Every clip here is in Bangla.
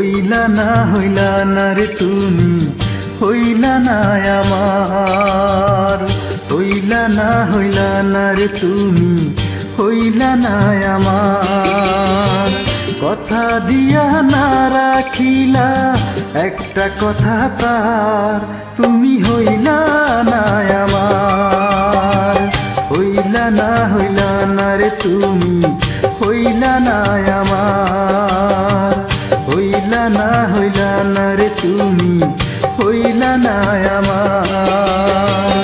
হইলা না রে তুমি, হইলা না আমার। হইলা না রে তুমি, হইলা না আমার। কথা দিয়া না রাখিলা একটা কথা তার, তুমি হইলা না আমার। হইলা না রে তুমি, হইলা না আমার। হইলা না রে তুমি, হইলা না আমার।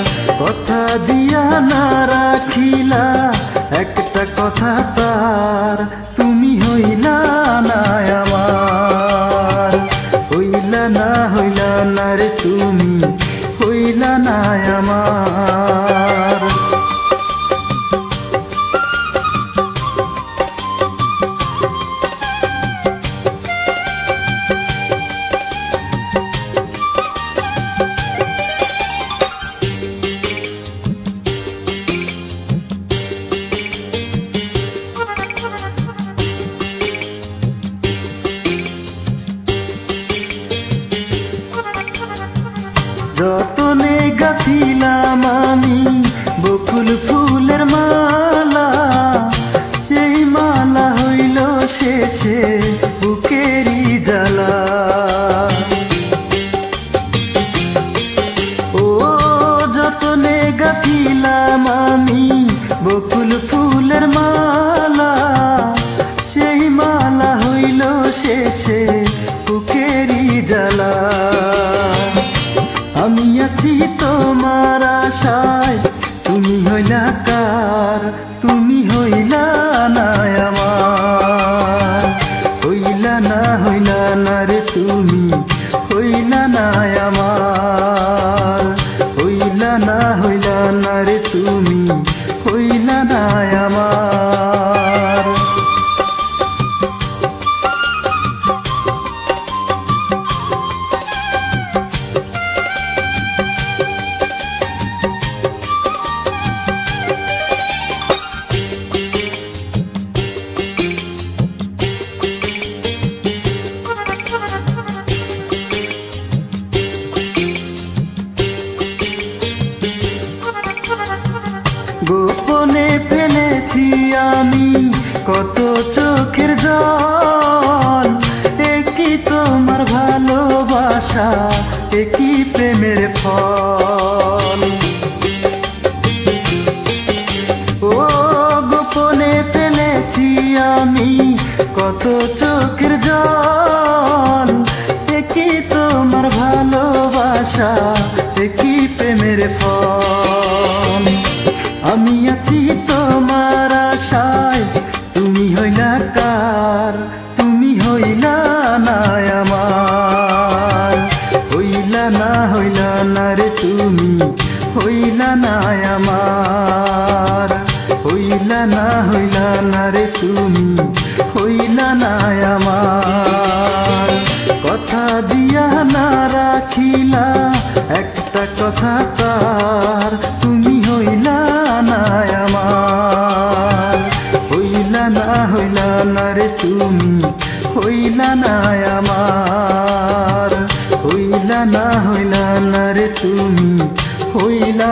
কথা দিয়া না রাখিলা একটা কথা তার, তুমি হইলা না আমার। হইলা না রে তুমি, হইলা না আমার। যতনে গাঁথিলাম আমি বকুল ফুলের মালা, সেই মালা হইল শেষে বুকেরই জ্বালা। ও যতনে গাঁথিলাম আমি বকুল ফুলের মালা, সেই মালা হইল শেষে বুকেরই জ্বালা। আমি আছি তোমার আশায়, তুমি হইলা কার, তুমি হইলা না আমার। হইলা না রে তুমি, হইলা না আমার। হইলা না রে তুমি, হইলা না আমার। গোপনে ফেলেছি আমি কত চোখের জল, একই তোমার ভালোবাসা, একই প্রেমের ফল। ও গোপনে ফেলেছি আমি কত চোখের জল, একই তোমার ভালোবাসা, একই প্রেমের ফল। আমি আছি তোমার আশায়, তুমি হইলা কার, তুমি হইলা না আমার। হইলা না রে তুমি, হইলা না আমার। হইলা না রে তুমি, হইলা না আমার। কথা দিয়া না রাখিলা একটা কথা তার, তুমি হইলা না আমার। হইলা না রে তুমি, হইলা না আমার। হইলা না রে তুমি, হইলা